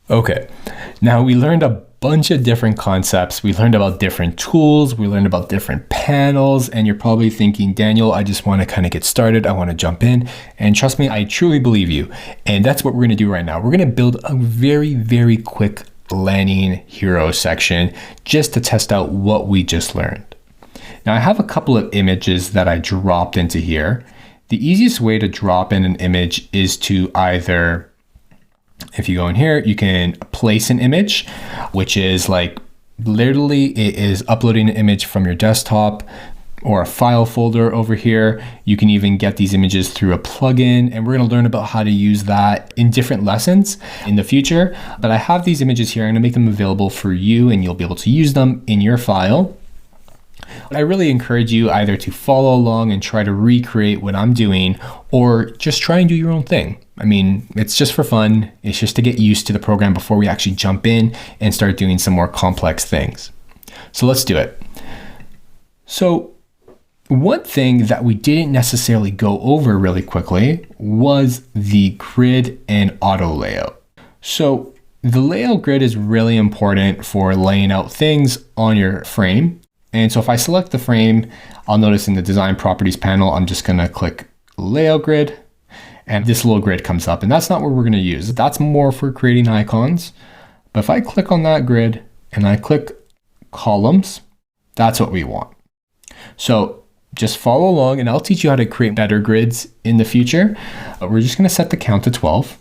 Okay, now we learned a bunch of different concepts. We learned about different tools. We learned about different panels. And you're probably thinking, Daniel, I just want to kind of get started. I want to jump in. And trust me, I truly believe you. And that's what we're going to do right now. We're going to build a very, very quick landing hero section just to test out what we just learned. Now I have a couple of images that I dropped into here. The easiest way to drop in an image is to either, if you go in here, you can place an image, which is like literally it is uploading an image from your desktop or a file folder over here. You can even get these images through a plugin, and we're going to learn about how to use that in different lessons in the future. But I have these images here. I'm going to make them available for you, and you'll be able to use them in your file. I really encourage you either to follow along and try to recreate what I'm doing, or just try and do your own thing. I mean, it's just for fun. It's just to get used to the program before we actually jump in and start doing some more complex things. So let's do it. So one thing that we didn't necessarily go over really quickly was the grid and auto layout. So the layout grid is really important for laying out things on your frame. And so if I select the frame, I'll notice in the design properties panel, I'm just going to click layout grid, and this little grid comes up, and that's not what we're going to use. That's more for creating icons. But if I click on that grid and I click columns, that's what we want. So just follow along and I'll teach you how to create better grids in the future. But we're just going to set the count to 12.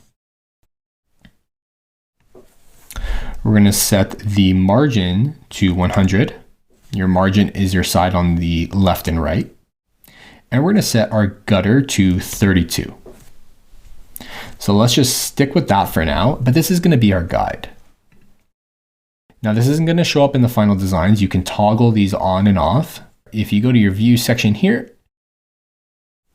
We're going to set the margin to 100. Your margin is your side on the left and right. And we're going to set our gutter to 32. So let's just stick with that for now, but this is going to be our guide. Now this isn't going to show up in the final designs. You can toggle these on and off. If you go to your view section here,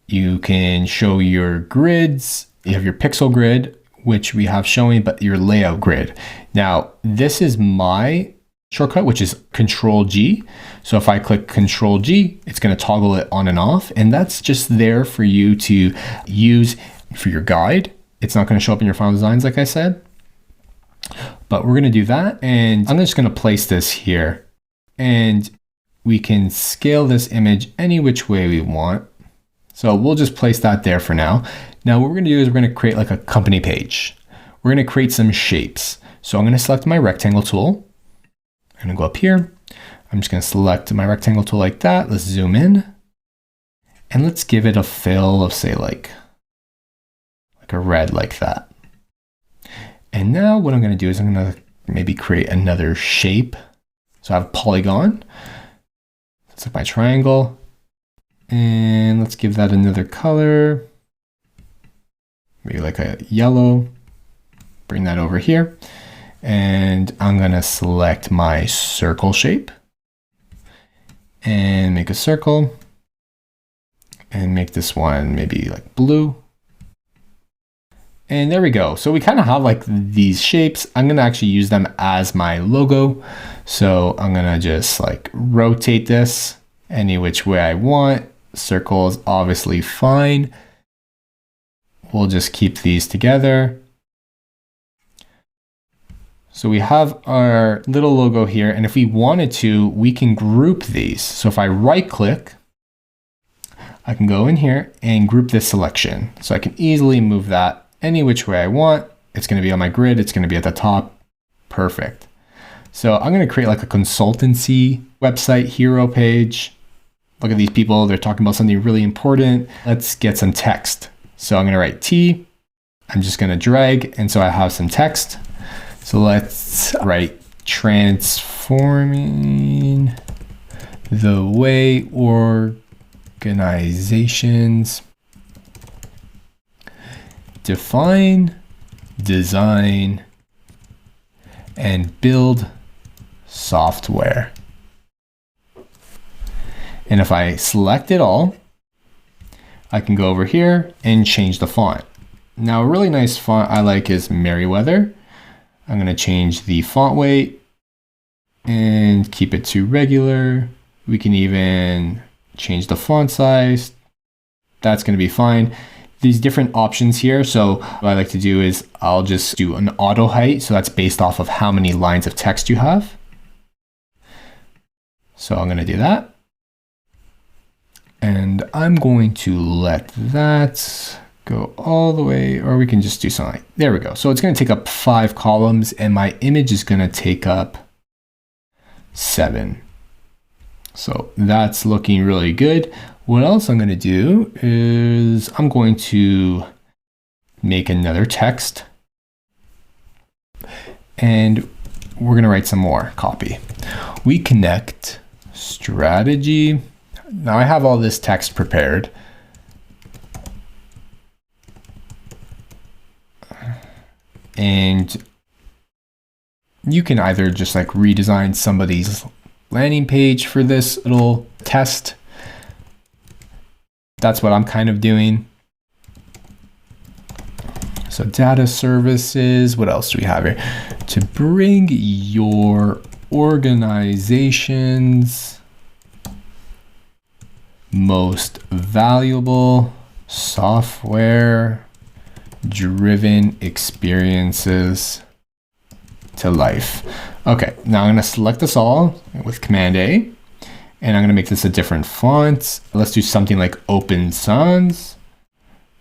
you can show your grids. You have your pixel grid, which we have showing, but your layout grid. Now this is my shortcut, which is Control G. So if I click Control G, it's going to toggle it on and off. And that's just there for you to use for your guide. It's not going to show up in your final designs, like I said, but we're going to do that. And I'm just going to place this here, and we can scale this image any which way we want. So we'll just place that there for now. Now what we're going to do is we're going to create like a company page. We're going to create some shapes. So I'm going to select my rectangle tool. I'm going to go up here. I'm just going to select my rectangle tool like that. Let's zoom in and let's give it a fill of, say, like a red like that. And now what I'm going to do is I'm going to maybe create another shape. So I have a polygon. Let's like my triangle, and let's give that another color, maybe like a yellow. Bring that over here. And I'm going to select my circle shape and make a circle and make this one maybe like blue. And there we go. So we kind of have like these shapes. I'm going to actually use them as my logo. So I'm going to just like rotate this any which way I want. Circle is obviously fine. We'll just keep these together. So we have our little logo here, and if we wanted to, we can group these. So if I right click, I can go in here and group this selection. So I can easily move that any which way I want. It's going to be on my grid. It's going to be at the top. Perfect. So I'm going to create like a consultancy website hero page. Look at these people. They're talking about something really important. Let's get some text. So I'm going to write T. I'm just going to drag. And so I have some text. So let's write transforming the way organizations define, design, and build software. And if I select it all, I can go over here and change the font. Now, a really nice font I like is Merriweather. I'm going to change the font weight and keep it to regular. We can even change the font size. That's going to be fine. these different options here. So what I like to do is I'll just do an auto height. So that's based off of how many lines of text you have. So I'm going to do that. And I'm going to let that go all the way, or we can just do something like, there we go. So it's going to take up 5 columns and my image is going to take up 7. So that's looking really good. What else I'm going to do is I'm going to make another text and we're going to write some more copy. We connect strategy. Now I have all this text prepared. And you can either just like redesign somebody's landing page for this little test. That's what I'm kind of doing. So data services, what else do we have here? To bring your organization's most valuable software driven experiences to life. Okay, now I'm going to select this all with Command A, and I'm going to make this a different font. Let's do something like Open Sans.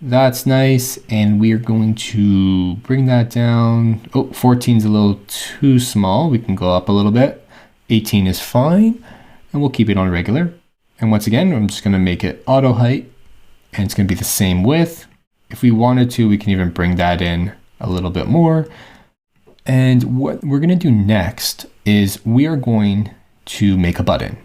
That's nice, and we're going to bring that down. Oh, 14 is a little too small. We can go up a little bit. 18 is fine, and we'll keep it on regular. And once again, I'm just going to make it auto height, and it's going to be the same width. If we wanted to, we can even bring that in a little bit more. And what we're going to do next is we are going to make a button.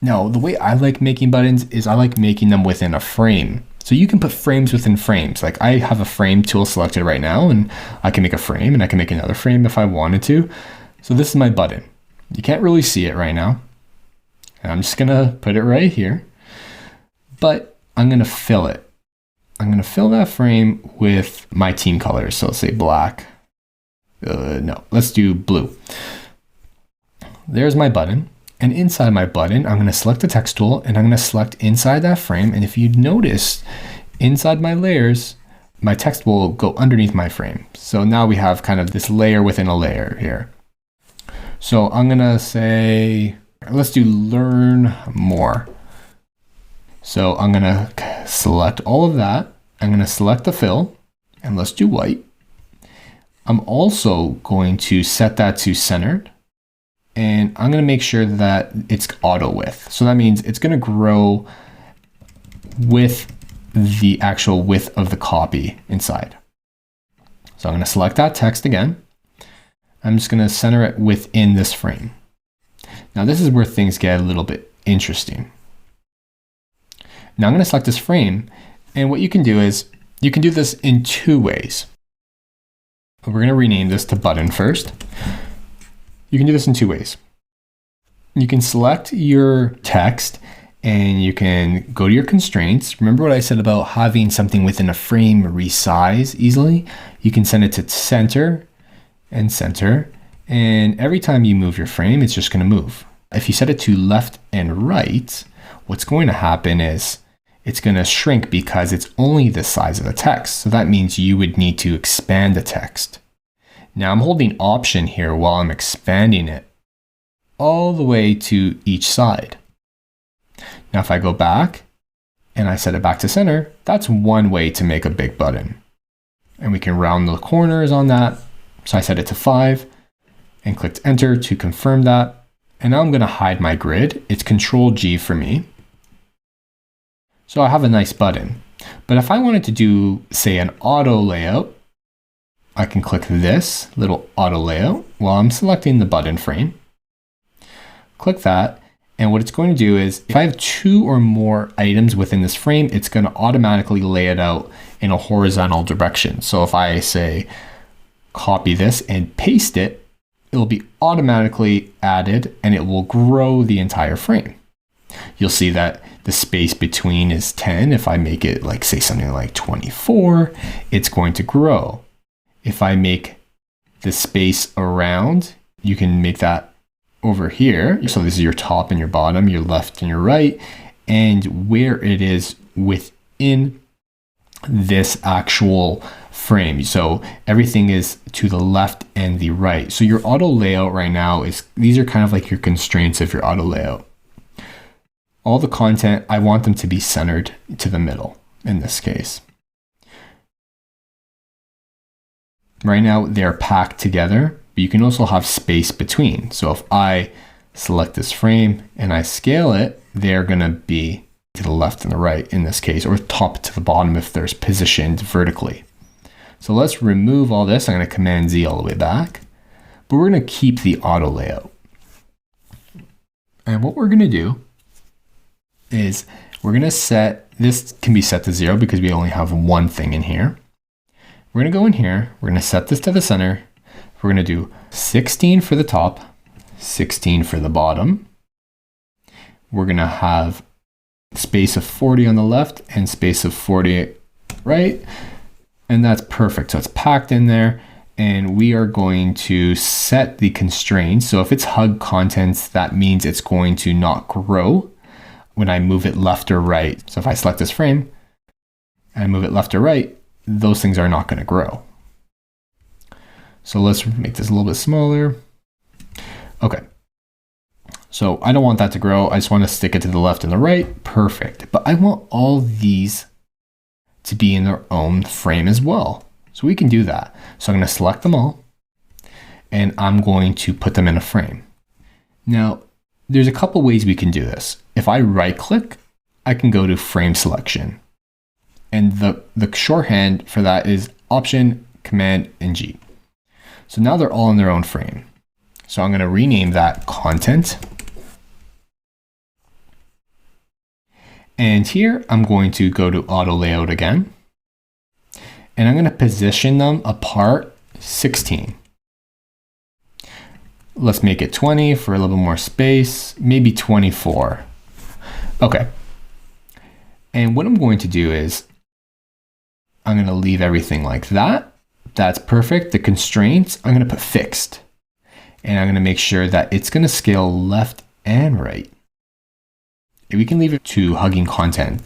Now, the way I like making buttons is I like making them within a frame. So you can put frames within frames. Like I have a frame tool selected right now, and I can make a frame and I can make another frame if I wanted to. So this is my button. You can't really see it right now. And I'm just going to put it right here, but I'm going to fill it. I'm going to fill that frame with my team colors. So let's say black. No, let's do blue. There's my button. And inside my button, I'm going to select the text tool and I'm going to select inside that frame. And if you notice inside my layers, my text will go underneath my frame. So now we have kind of this layer within a layer here. So I'm going to say, let's do learn more. So I'm going to select all of that. I'm going to select the fill and let's do white. I'm also going to set that to centered and I'm going to make sure that it's auto width. So that means it's going to grow with the actual width of the copy inside. So I'm going to select that text again. I'm just going to center it within this frame. Now this is where things get a little bit interesting. Now I'm going to select this frame, and what you can do is you can do this in 2 ways. We're going to rename this to button first. You can do this in 2 ways. You can select your text and you can go to your constraints. Remember what I said about having something within a frame resize easily? You can send it to center and center, and every time you move your frame, it's just going to move. If you set it to left and right, what's going to happen is it's going to shrink because it's only the size of the text. So that means you would need to expand the text. Now I'm holding Option here while I'm expanding it all the way to each side. Now if I go back and I set it back to center, that's one way to make a big button. And we can round the corners on that. So I set it to 5 and clicked enter to confirm that. And now I'm going to hide my grid. It's Control G for me. So I have a nice button. But if I wanted to do, say, an auto layout, I can click this little auto layout while I'm selecting the button frame. Click that. And what it's going to do is if I have 2 or more items within this frame, it's going to automatically lay it out in a horizontal direction. So if I say copy this and paste it, it will be automatically added and it will grow the entire frame. You'll see that the space between is 10. If I make it like, say, something like 24, it's going to grow. If I make the space around, you can make that over here. So this is your top and your bottom, your left and your right, and where it is within this actual frame. So everything is to the left and the right. So your auto layout right now these are kind of like your constraints of your auto layout. All the content, I want them to be centered to the middle in this case. Right now they're packed together, but you can also have space between. So if I select this frame and I scale it, they're gonna be to the left and the right in this case, or top to the bottom if there's positioned vertically. So let's remove all this. I'm gonna Command Z all the way back, but we're gonna keep the auto layout. And what we're gonna do is we're gonna set, this can be set to 0 because we only have one thing in here. We're gonna go in here, we're gonna set this to the center. We're gonna do 16 for the top, 16 for the bottom. We're gonna have space of 40 on the left and space of 40 right. And that's perfect. So it's packed in there, and we are going to set the constraints. So if it's hug contents, that means it's going to not grow when I move it left or right. So if I select this frame and I move it left or right, those things are not going to grow. So let's make this a little bit smaller. Okay. So I don't want that to grow. I just want to stick it to the left and the right. Perfect. But I want all these to be in their own frame as well. So we can do that. So I'm going to select them all and I'm going to put them in a frame. Now, there's a couple ways we can do this. If I right click, I can go to frame selection. And the shorthand for that is Option, Command, and G. So now they're all in their own frame. So I'm going to rename that content. And here I'm going to go to auto layout again. And I'm going to position them apart 16. Let's make it 20 for a little bit more space, maybe 24. Okay. And what I'm going to do is I'm going to leave everything like that. That's perfect. The constraints, I'm going to put fixed. And I'm going to make sure that it's going to scale left and right. We can leave it to hugging content,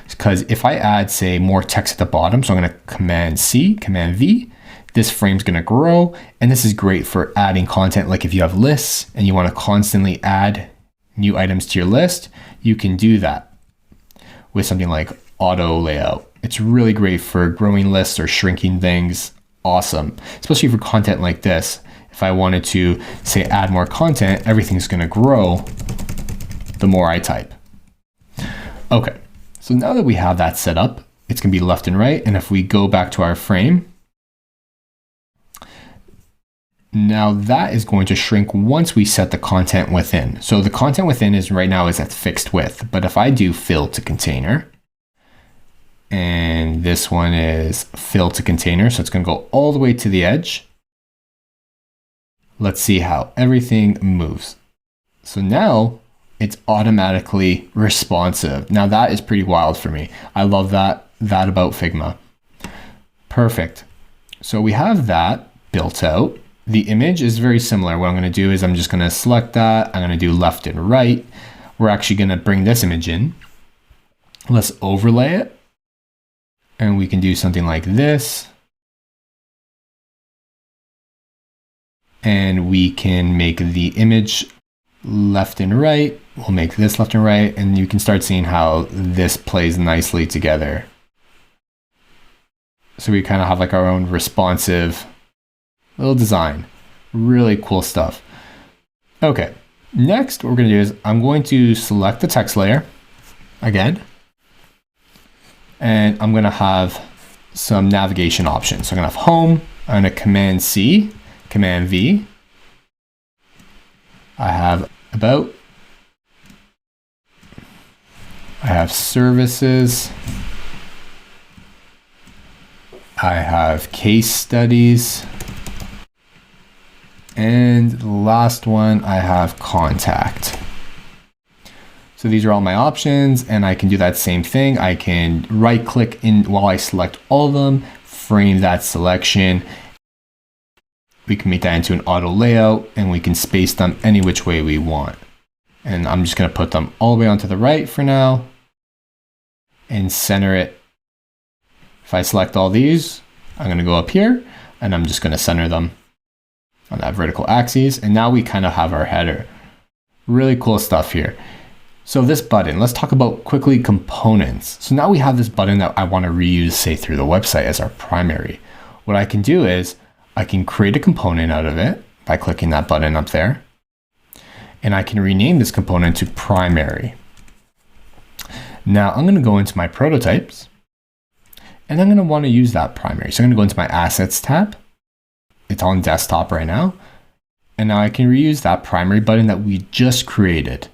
because if I add, say, more text at the bottom, so I'm going to Command C, Command V, this frame's going to grow. And this is great for adding content. Like if you have lists and you want to constantly add new items to your list, you can do that with something like auto layout. It's really great for growing lists or shrinking things. Awesome. Especially for content like this. If I wanted to, say, add more content, everything's going to grow the more I type. Okay, so now that we have that set up, it's going to be left and right. And if we go back to our frame, now that is going to shrink once we set the content within. So the content within is right now is at fixed width. But if I do fill to container, and this one is fill to container, so it's going to go all the way to the edge. Let's see how everything moves. So now it's automatically responsive. Now that is pretty wild for me. I love that about Figma. Perfect. So we have that built out. The image is very similar. What I'm going to do is I'm just going to select that. I'm going to do left and right. We're actually going to bring this image in. Let's overlay it. And we can do something like this. And we can make the image left and right. We'll make this left and right, and you can start seeing how this plays nicely together. So we kind of have like our own responsive little design. Really cool stuff. Okay, next what we're going to do is I'm going to select the text layer again, and I'm going to have some navigation options. So I'm going to have home, I'm going to Command C, Command V. I have about, I have services, I have case studies, and the last one I have contact. So these are all my options, and I can do that same thing. I can right click in while I select all of them, frame that selection. We can make that into an auto layout, and we can space them any which way we want. And I'm just going to put them all the way onto the right for now and center it If I select all these, I'm going to go up here and I'm just going to center them on that vertical axis. And now we kind of have our header. Really cool stuff here. So this button, let's talk about quickly components. So now we have this button that I want to reuse, say through the website as our primary. What I can do is I can create a component out of it by clicking that button up there. And I can rename this component to primary. Now I'm going to go into my prototypes and I'm going to want to use that primary. So I'm going to go into my assets tab. It's on desktop right now. And now I can reuse that primary button that we just created.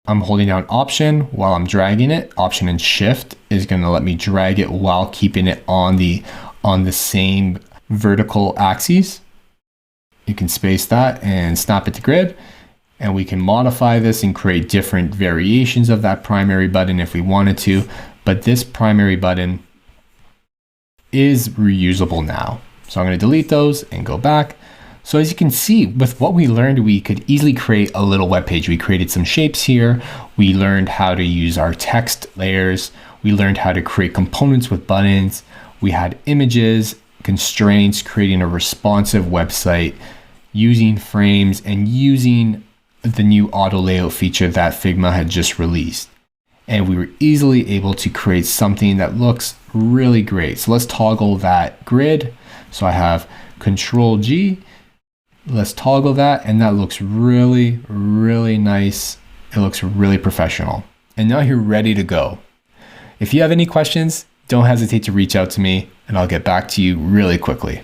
I'm holding down Option while I'm dragging it. Option and Shift is going to let me drag it while keeping it on the same vertical axis. You can space that and snap it to grid. And we can modify this and create different variations of that primary button if we wanted to. But this primary button is reusable now. So I'm going to delete those and go back. So as you can see, with what we learned, we could easily create a little web page. We created some shapes here. We learned how to use our text layers. We learned how to create components with buttons. We had images, constraints, creating a responsive website, using frames, and using the new auto layout feature that Figma had just released. And we were easily able to create something that looks really great. So let's toggle that grid. So I have Control G. Let's toggle that, and that looks really, really nice. It looks really professional. And now you're ready to go. If you have any questions, don't hesitate to reach out to me and I'll get back to you really quickly.